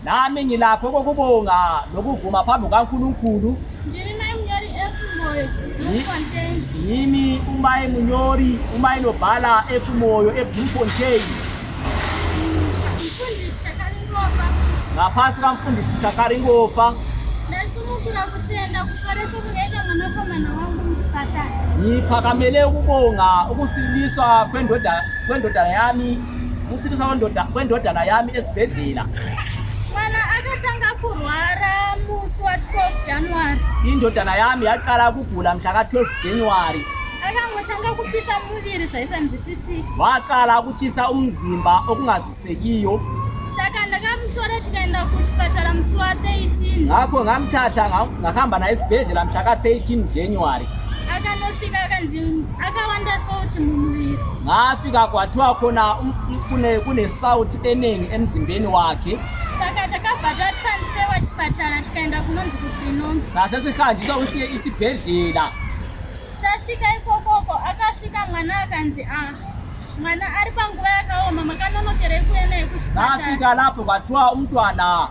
nami ngilapho kokubonga nokuvuma phambi kukaNkulunkulu. Yimi umaye munyori umaye nobhala efumoyo eBloemfontein. Ngaphansi kamfundisi Takaringofa. Ngiphakamele ukubonga ukusiliswa kwendodana yami, ukusiliswa kwendodana yami esibhedlela. Mwana akatanga kurwara musi wa 12 January. Indodana yami yaqala ukugula mhla ka 12 January. Akangotanga kupisa muviri zvaisanzwisisi. Waqala ukuchisa umzimba okungazisisekiyo. Saka ndakamutore tikaenda kuchipatara musi wa 13. Ngakho ngamthatha ngahamba naye esibhedlela mhla ka 13 January. Akanosvika akanzi akawanda sauti mumuviri. Ngafika kwathiwa khona kune sauti eningi emzimbeni wakhe. Saka takabva transfer wachipatara tikaenda kunonzi kuPrinom. Sase sihanjiswa kwesinye isibhedlela. Tasvika ikokoko akasvika mwana akanzi mwana ari panguva yakaoma makanonokerei kuuya naye kuchipatara. Safika lapho kwathiwa umntwana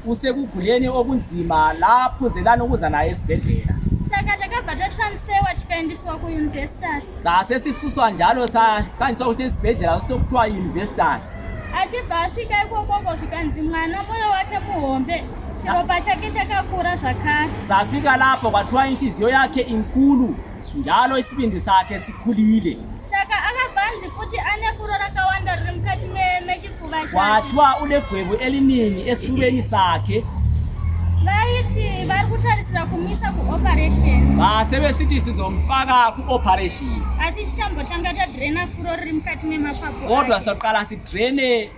usekuguleni okunzima laphuzelana ukuza naye esibhedlela. Saka takabva tatransferwa tikaendeswa kuUniversitas. Sase sisuswa njalo sahanjiswa kusibhedlela sokuthiwa Universitas. Achibva asvika ikokoko zvikanzi mwana moyo wake muhombe, chiropa chake chakakura zvakare. Safika lapho kwathiwa inhliziyo yakhe inkulu njalo isibindi sakhe sikhulile. Saka akabvanzi futi ane furo rakawanda riri mukati mechipfuva chake. Kwathiwa une gwebu eliningi esifubeni sakhe. Vaiti vari kutarisira kumisa kuoperation. Base besithi sizomfaka kuoperation. Asi tichambotanga tadrena furo riri mukati memapapu. Kodwa soqala sidrene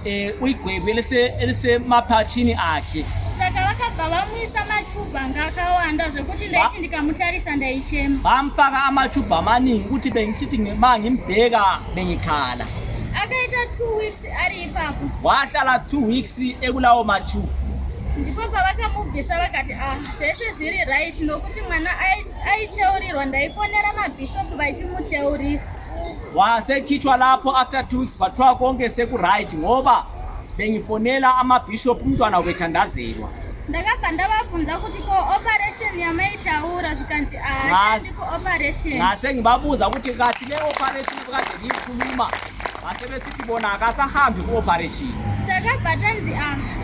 igwebu elisemaphatshini akhe. Saka vakabva vamuisa machuba ngakawanda zvekuti ndaiti ndikamutarisa ndaichema. Vamfaka amachuba amaningi ukuthi bengichithi mangimbheka bengikhala. Akaita 2 weeks ari ipapo. Wahlala 2 weeks ekulawo machuba. Ndipo pavakamubvisa vakati zvese zviri right nokuti mwana aiteurirwa ndaifonera mabhishopu vachimuteurira. Wasekhitshwa lapho after 2 weeks kwathiwa konke sekuright ngoba bengifonela amabhishopu umntwana wethandazelwa. Ndakabva ndavabvunza kuti ko-operation yamaitaura zvikanzi handi ku-operation. Ngase ngibabuza ukuthi kathi le operation kade ngiyikhuluma base besithi bona akasahambi ku-operation. Takabva tanzi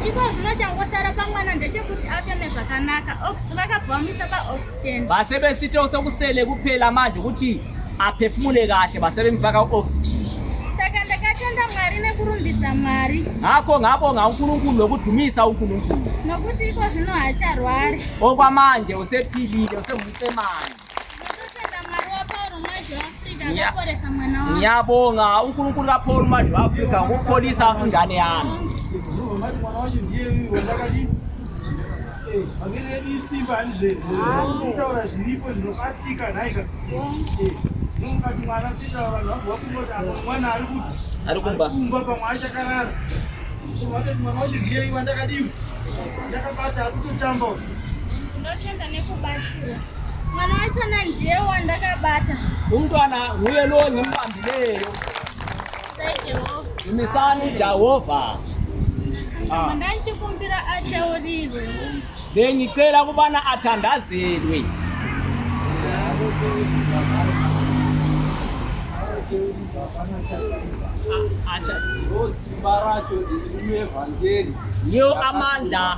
iko zvino changosara pamwana ndechekuti afeme zvakanaka. Vakabva vamisa pa-oxygen. Base besithi osokusele kuphela manje ukuthi aphefumule kahle base bemfaka u-oxygen. Saka ndakatenda Mwari nekurumbidza Mwari. Ngakho ngabonga uNkulunkulu nokudumisa uNkulunkulu. Nokuti iko zvino haacharwari. Okwamanje usephilile usengumcemane. Ndotenda Mwari waPauro maZheAfrica akaporesa mwana wake. Ngiyabonga uNkulunkulu kaPauro maZheAfrica ngokupholisa ingane yami. Mwana wacho ndiye wandakati angiredi isimba nje. Utaura zviripo zvinobatika nhaika. Ngati mwana chita vanhu vafunga kuti mwana ari kumba pamwe achakarara. Vatoti mwana wacho ndiye wandakadiwa. Ndakabata kutotamba. Ndotenda nekubatsira. Mwana wachona ndiye wandakabata. Umntwana nguye lo ngimubambileyo. Dumisani Jehovah. Ndachikumbira ateurirwe. Bengicela kubana athandazelwe. Yo amanda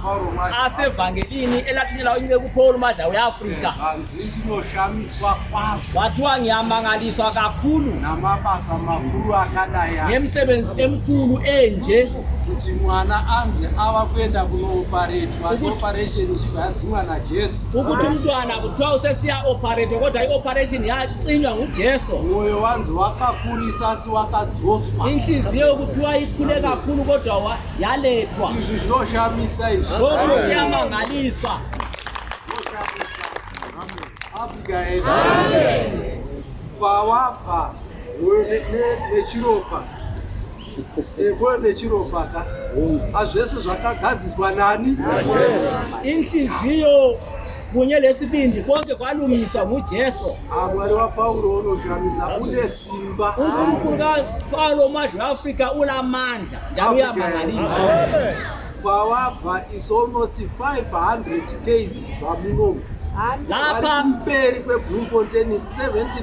asevangelini elathunyelwa uNceke kuPaul maZheAfrica. Wathiwa ngiyamangaliswa kakhulu namabasa makuru akadaya ngemsebenzi emkhulu enje kuti mwana anze awakwenda kuno-operatwa operation chibhadzimwa naJesu ukuthi umntwana kuthiwa usesiya operate kodwa i-operation yacinywa nguJesu. Moyo wanzi wakakurisa asi wakadzotswa. Inhliziyo kuthiwa ikhule kakhulu kodwa yalethwa. Izvi zvinoshamisa izvi. Kuyamangaliswa. Afrika yedu. Kwawabva nechiropa. Ebo nechiropa ka. Azvese zvakagadziswa nani? Inhliziyo kunye lesibindi konke kwalungiswa nguJesu. Mwari waPaulo unoshamisa une simba. uNkulunkulu kaPaulo umazwe weAfrika ulamandla njalo uyamangalisa. Kwawabva it's almost 500 k's kubva munomu. Lapha mberi kweBloemfontein 70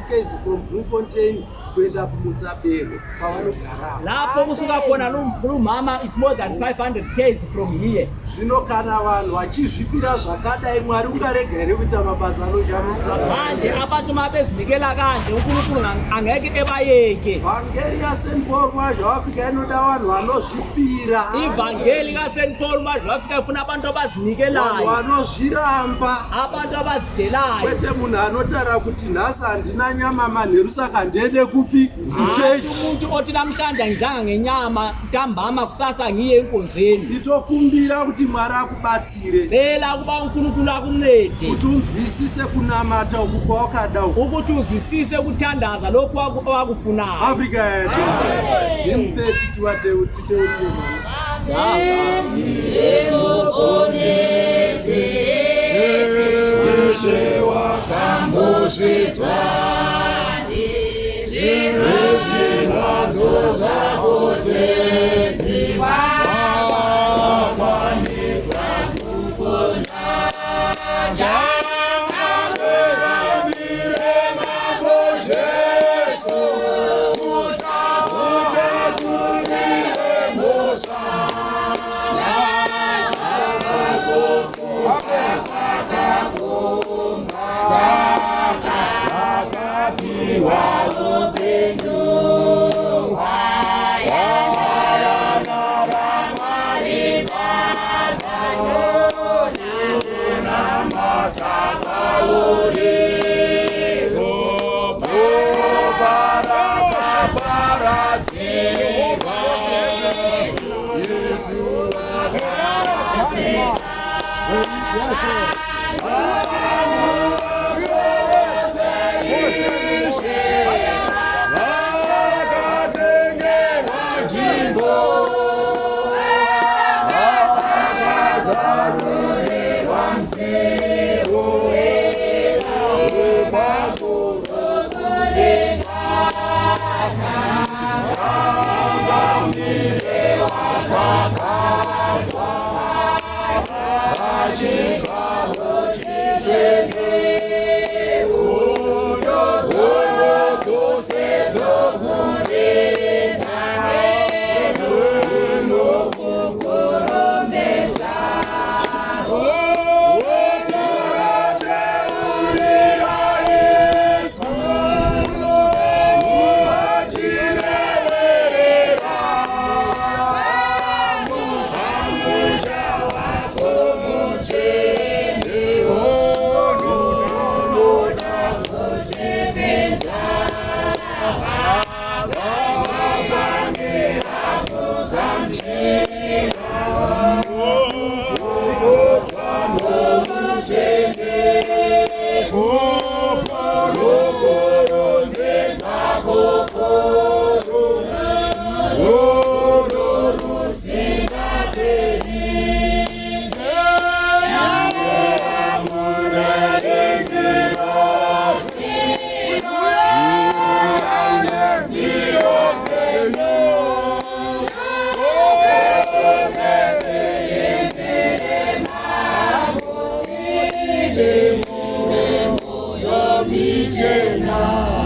k's from Bloemfontein kuenda kuMutsabelo kwavanogara. lapho kusuka khona lumama is more than 500 k's from here. Zvino kana vanhu vachizvipira zvakadai Mwari ungarega here kuita mabasa anoshamisa? Manje abantu mabezinikela kanje uNkulunkulu angeke ebayeke. Vhangeri yaSt Paul mazwe weAfrika inoda vanhu vanozvipira. Ivangeli kaSt Paul mazwe weAfrika ifuna abantu abazinikelayo. Vanozviramba. Abantu abazidelayo. Kwete munhu anotaura kuti nhasi handina nyama manheru saka ndiende kupi? Ndichechi. Umuntu oti namhlanje angizanga ngenyama ntambama kusasa ngiye enkonzweni. Nditokumbira kuti Mwari akubatsire. Cela kuba uNkulunkulu akuncede. Kuti unzwisise kunamata uku kwawakada uku. Ukuthi uzwisise ukuthandaza lokhu wakufunayo. Afrika yedu. Hymn 30 titeulile Michena